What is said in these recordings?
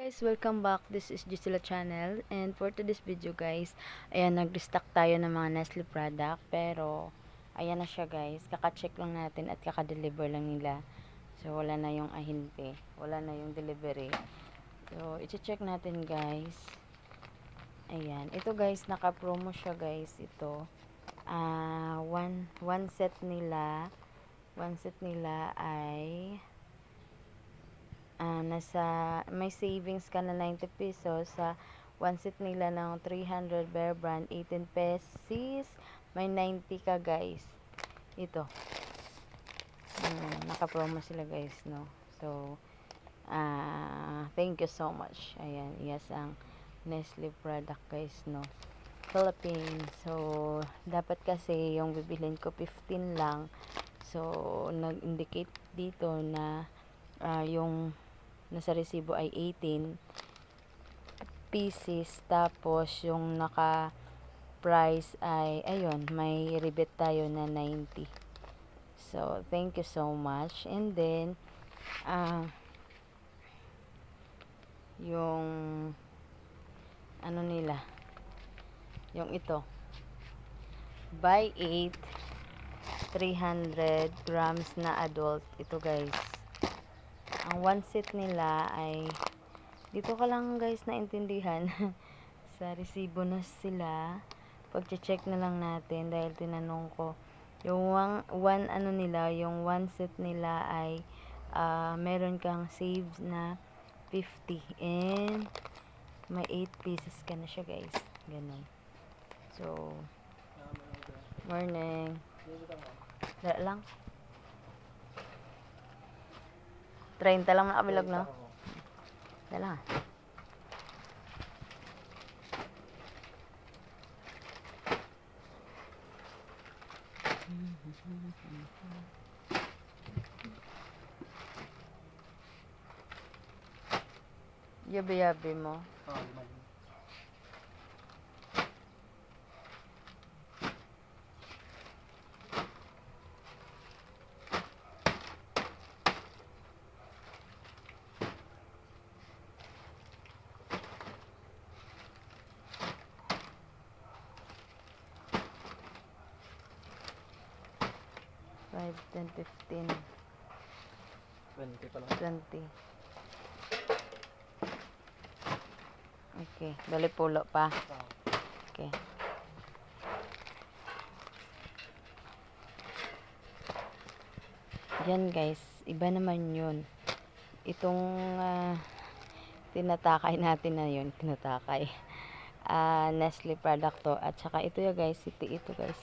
Guys, welcome back. This is Gisela channel, and for today's video guys, ayan, nag-restock tayo ng mga Nestle product, pero ayan na siya guys, kaka-check lang natin at kaka-deliver lang nila. So wala na yung ahinte, wala na yung delivery. So i-check natin guys. Ayan, ito guys, naka-promo siya guys. Ito one set nila ay nasa may savings ka na 90 pesos sa one set nila ng 300 Bear Brand 18 pesos, may 90 ka guys. Ito naka-promo sila guys, no. So thank you so much. Ayan, yes, ang Nestle product guys, no, Philippines. So dapat kasi yung bibilhin ko 15 lang, so nag-indicate dito na yung nasa resibo ay 18 pieces, tapos yung naka price ay ayun, may rebate tayo na 90. So thank you so much. And then yung ano nila, yung ito, buy 8 300 grams na adult. Ito guys, ang one set nila ay dito ka lang guys naintindihan sa resibo na sila, pag-check na lang natin, dahil tinanong ko yung one ano nila, yung one set nila ay meron kang save na 50 and may 8 pieces ka na siya guys, ganun. So morning lang 30 lang nakabilog, no? Dala. Yabi-yabi mo. Five, 10, 15, 20 pa lang. 20. Okay, bali pulo pa. Okay. Yan guys, iba naman yun. Itong tinatakay natin na yun, tinatakay. Nestle product to. At saka ito ya guys, ito guys.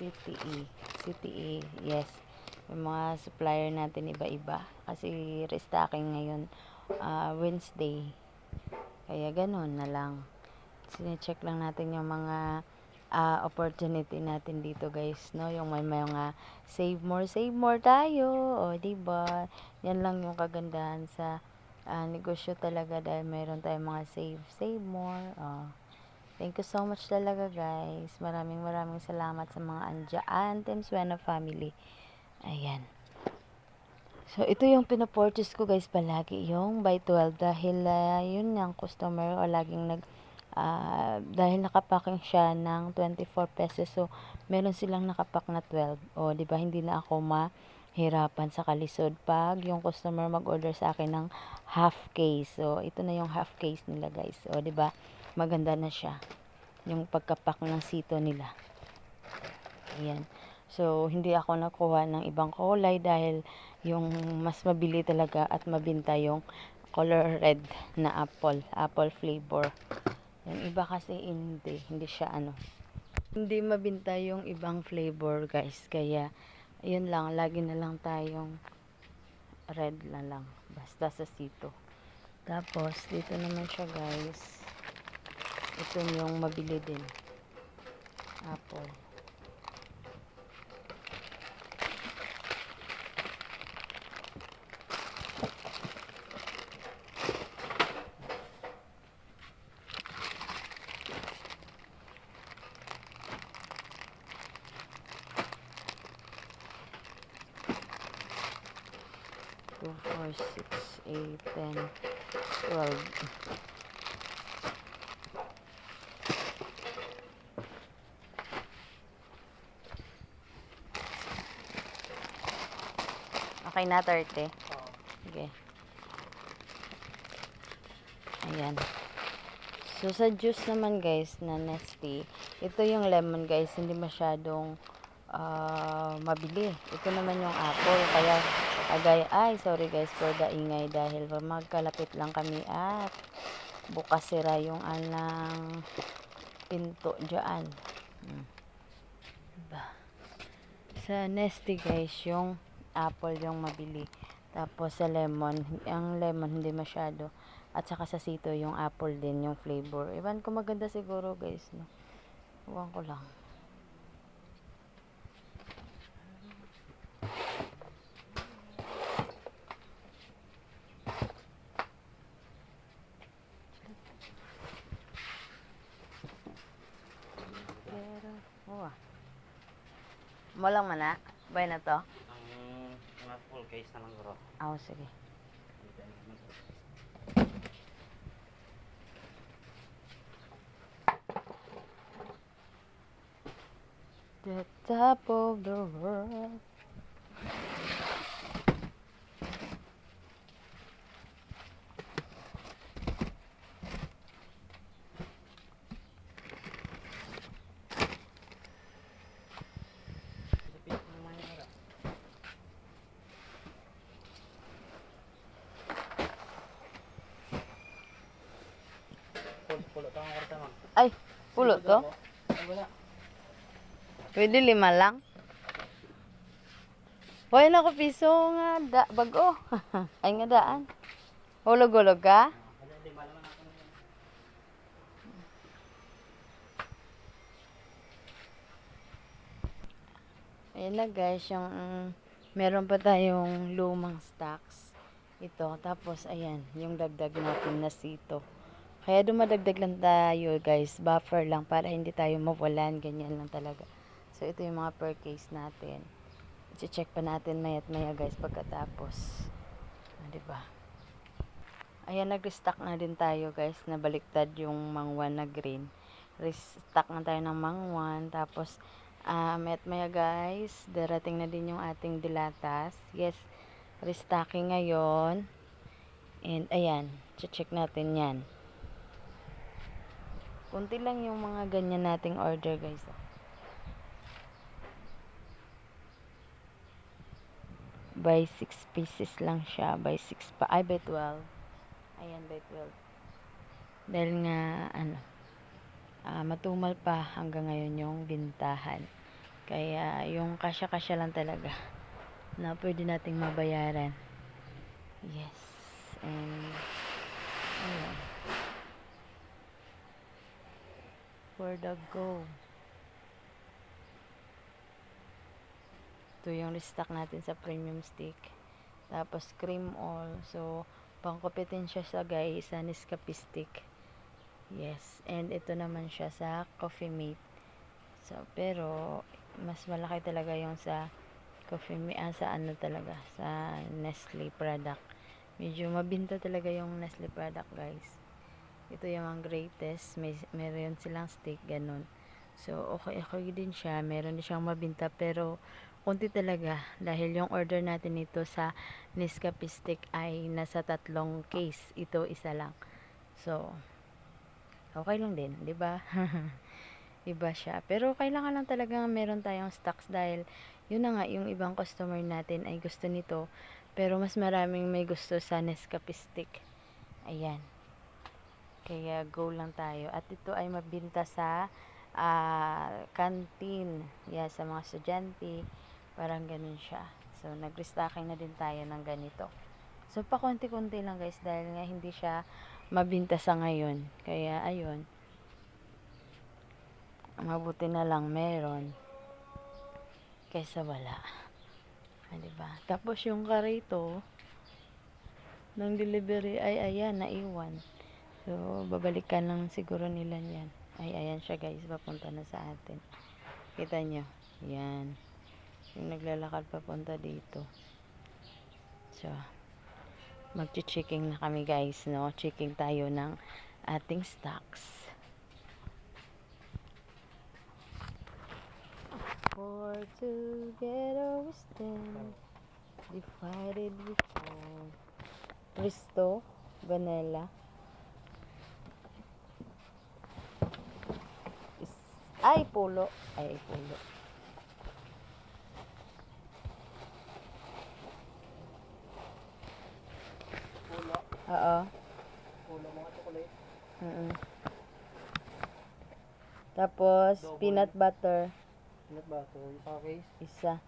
CTE, yes. Yung mga supplier natin iba-iba. Kasi restocking ngayon, Wednesday. Kaya ganun na lang. Sine-check lang natin yung mga opportunity natin dito guys, no? Yung may mga save more tayo. O, diba? Yan lang yung kagandahan sa negosyo talaga, dahil meron tayong mga save more. Thank you so much talaga guys. Maraming salamat sa mga andyan. Team Suena family. Ayan. So ito yung pinapurchase ko guys palagi, yung buy 12, dahil yun yung customer o laging dahil nakapacking siya ng 24 pesos. So meron silang nakapack na 12. O di ba, hindi na ako mahirapan sa kalisod pag yung customer mag-order sa akin ng half case. So ito na yung half case nila guys. O di ba, maganda na siya yung pagkapak ng sito nila. Ayan. So hindi ako nakuha ng ibang kulay, dahil yung mas mabili talaga at mabinta yung color red na apple flavor. Yung iba kasi hindi siya hindi mabinta yung ibang flavor guys. Kaya yun lang, lagi na lang tayong red na lang basta sa sito. Tapos dito naman siya guys, ito yung mabili din, apple. 4, 6, 8, 10, 12. Okay na, 30. Oo. Sige. Ayan. So, sa juice naman guys na Nestle, ito yung lemon guys, hindi masyadong mabili. Ito naman yung apple. Kaya, sorry guys for the ingay dahil magkalapit lang kami at bukas sira yung alang pinto dyan. Diba? Sa Nestle guys, yung apple yung mabili. Tapos sa lemon, ang lemon hindi masyado. At saka sa sito, yung apple din, yung flavor. Ewan ko maganda siguro guys, no? Ewan ko lang. Pero, Malang mana? Bay na to? Ang mga full case na lang bro. Sige. The top of the world. Pulo ito ang kwarta man. Ay, pulo to? Ay, wala. Pwede 5 lang? Hoy, naku piso nga bago. Ay nga daan. Hulog-hulog ka? Wala, 5 naman ako. Ayan na guys, yung meron pa tayong lumang stocks. Ito, tapos ayan, yung dagdag natin na sito. Kaya dumadagdag lang tayo guys, buffer lang para hindi tayo mawalan, ganyan lang talaga. So ito yung mga per case natin. I-check pa natin mayat maya guys pagkatapos. Diba? Ayan, nag-restock na din tayo guys, nabaliktad yung mangwan na green. Restock na tayo ng mangwan, tapos mayat maya guys, darating na din yung ating dilatas. Yes, restocking ngayon. And ayan, check natin yan. Kunti lang yung mga ganyan nating order guys. By 6 pieces lang siya. By 6 pa. Ay, by 12. Ayan, by 12. Dahil nga, matumal pa hanggang ngayon yung bintahan. Kaya, yung kasya-kasya lang talaga na pwede nating mabayaran. Yes. And, ayan. For the go. Ito yung restock natin sa premium stick. Tapos cream all. So, pangkompetensya siya guys sa Nescafe stick. Yes. And ito naman siya sa Coffee Mate. So, pero mas malaki talaga yung sa Coffee Mate. Sa ano talaga. Sa Nestle product. Medyo mabinta talaga yung Nestle product guys. Ito yung ang greatest. Meron silang stick. Ganun. So, okay din siya. Meron din siyang mabinta. Pero, konti talaga dahil yung order natin nito sa Nescafe stick ay nasa 3 case, ito isa lang. So okay lang din, 'di ba? Iba siya. Pero kailangan lang talaga meron tayong stocks dahil yun na nga, yung ibang customer natin ay gusto nito, pero mas maraming may gusto sa Nescafe stick. Ayan. Kaya go lang tayo. At ito ay mabinta sa canteen. Yeah, sa mga estudyante. Parang ganun siya. So, nag-restocking na din tayo ng ganito. So, pakunti-kunti lang guys dahil nga hindi siya mabinta sa ngayon. Kaya, ayun. Mabuti na lang meron kaysa wala. Diba? Tapos yung karito ng delivery ay ayan, naiwan. So, babalikan lang siguro nila yan. Ay, ayan siya guys. Papunta na sa atin. Kita nyo. Yan. Yung naglalakad papunta dito. So, Magchi-checking na kami guys, no? Checking tayo ng ating stocks. For together we stand, divided we fall. Risto, vanilla. Ay, pulo. Ay, pulo. Pulo. Oo. Pulo mga chocolate. Tapos, Double. peanut butter. Peanut butter. Isa case. Isa.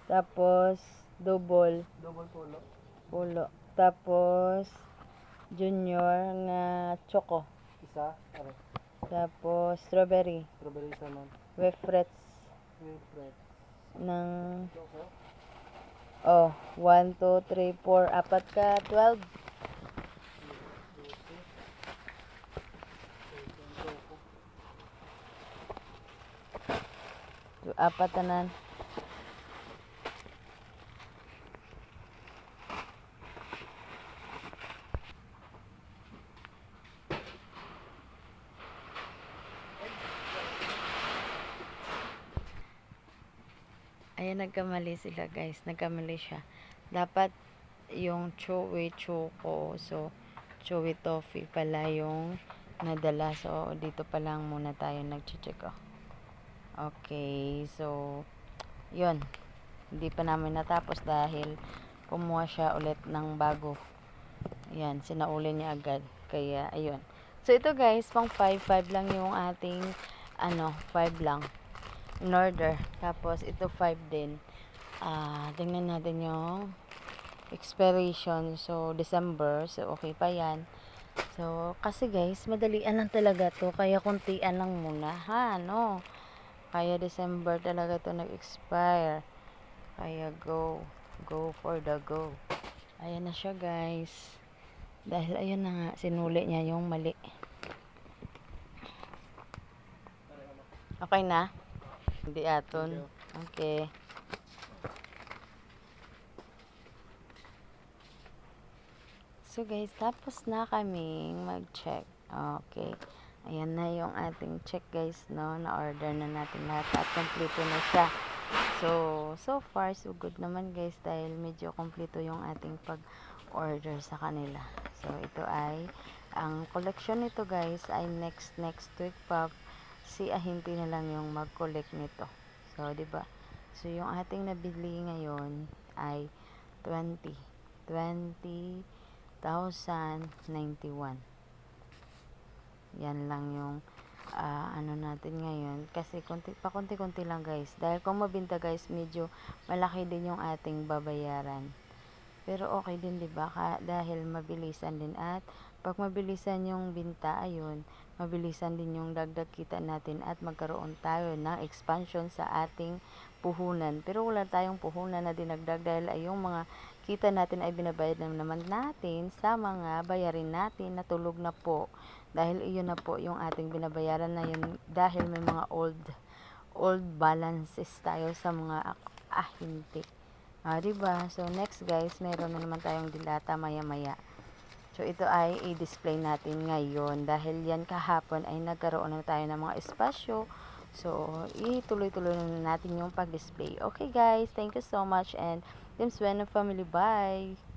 Tapos, double. Double pulo. Pulo. Tapos, junior nga choco. Isa. Ano? Tapos, strawberry. Strawberry naman. Wefrets With bread. ng, Choco. 1, 2, 3, 4, apat ka, 12. Apat tanan. Ayan, nagkamali sila guys. Nagkamali siya. Dapat yung chewy choco. So, chewy toffee pala yung nadala. So, dito pa lang muna tayo nag-check. Okay. So, yun. Hindi pa namin natapos dahil kumuha siya ulit ng bago. Ayan, sinauli niya agad. Kaya, ayun. So, ito guys, pang 5 lang yung ating, 5 lang. In order. Tapos, ito 5 din. Tingnan natin yung expiration. So, December. So, okay pa yan. So, kasi guys, madalian lang talaga to. Kaya, kuntian lang muna. No? Kaya, December talaga to nag-expire. Kaya, go. Go for the go. Ayan na siya, guys. Dahil, ayun na nga, sinuli niya yung mali. Okay na? Hindi aton. Okay. So guys, tapos na kaming mag-check. Okay. Ayan na yung ating check guys, no? Na-order na natin lahat at kompleto na siya. So far, so good naman guys dahil medyo kompleto yung ating pag-order sa kanila. So, ito ay, ang collection nito guys ay next week pa. Si Ahinti na lang yung mag-collect nito. So, 'di ba? So, yung ating nabili ngayon ay 20,091. Yan lang yung natin ngayon kasi konti-konti lang guys. Dahil kung mabinta guys, medyo malaki din yung ating babayaran. Pero okay din 'di ba? Dahil mabilisan din at pag mabilisan yung binta, ayun, mabilisan din yung dagdag kita natin at magkaroon tayo ng expansion sa ating puhunan. Pero wala tayong puhunan na dinagdag dahil ay yung mga kita natin ay binabayad na naman natin sa mga bayarin natin na tulog na po. Dahil iyon na po yung ating binabayaran na yun dahil may mga old balances tayo sa mga ahinti. Diba? So, next guys, meron na naman tayong dilata maya-maya. So, ito ay i-display natin ngayon. Dahil yan kahapon ay nagkaroon na tayo ng mga espasyo. So, ituloy-tuloy na natin yung pag-display. Okay guys, thank you so much and Team Sweno family, bye!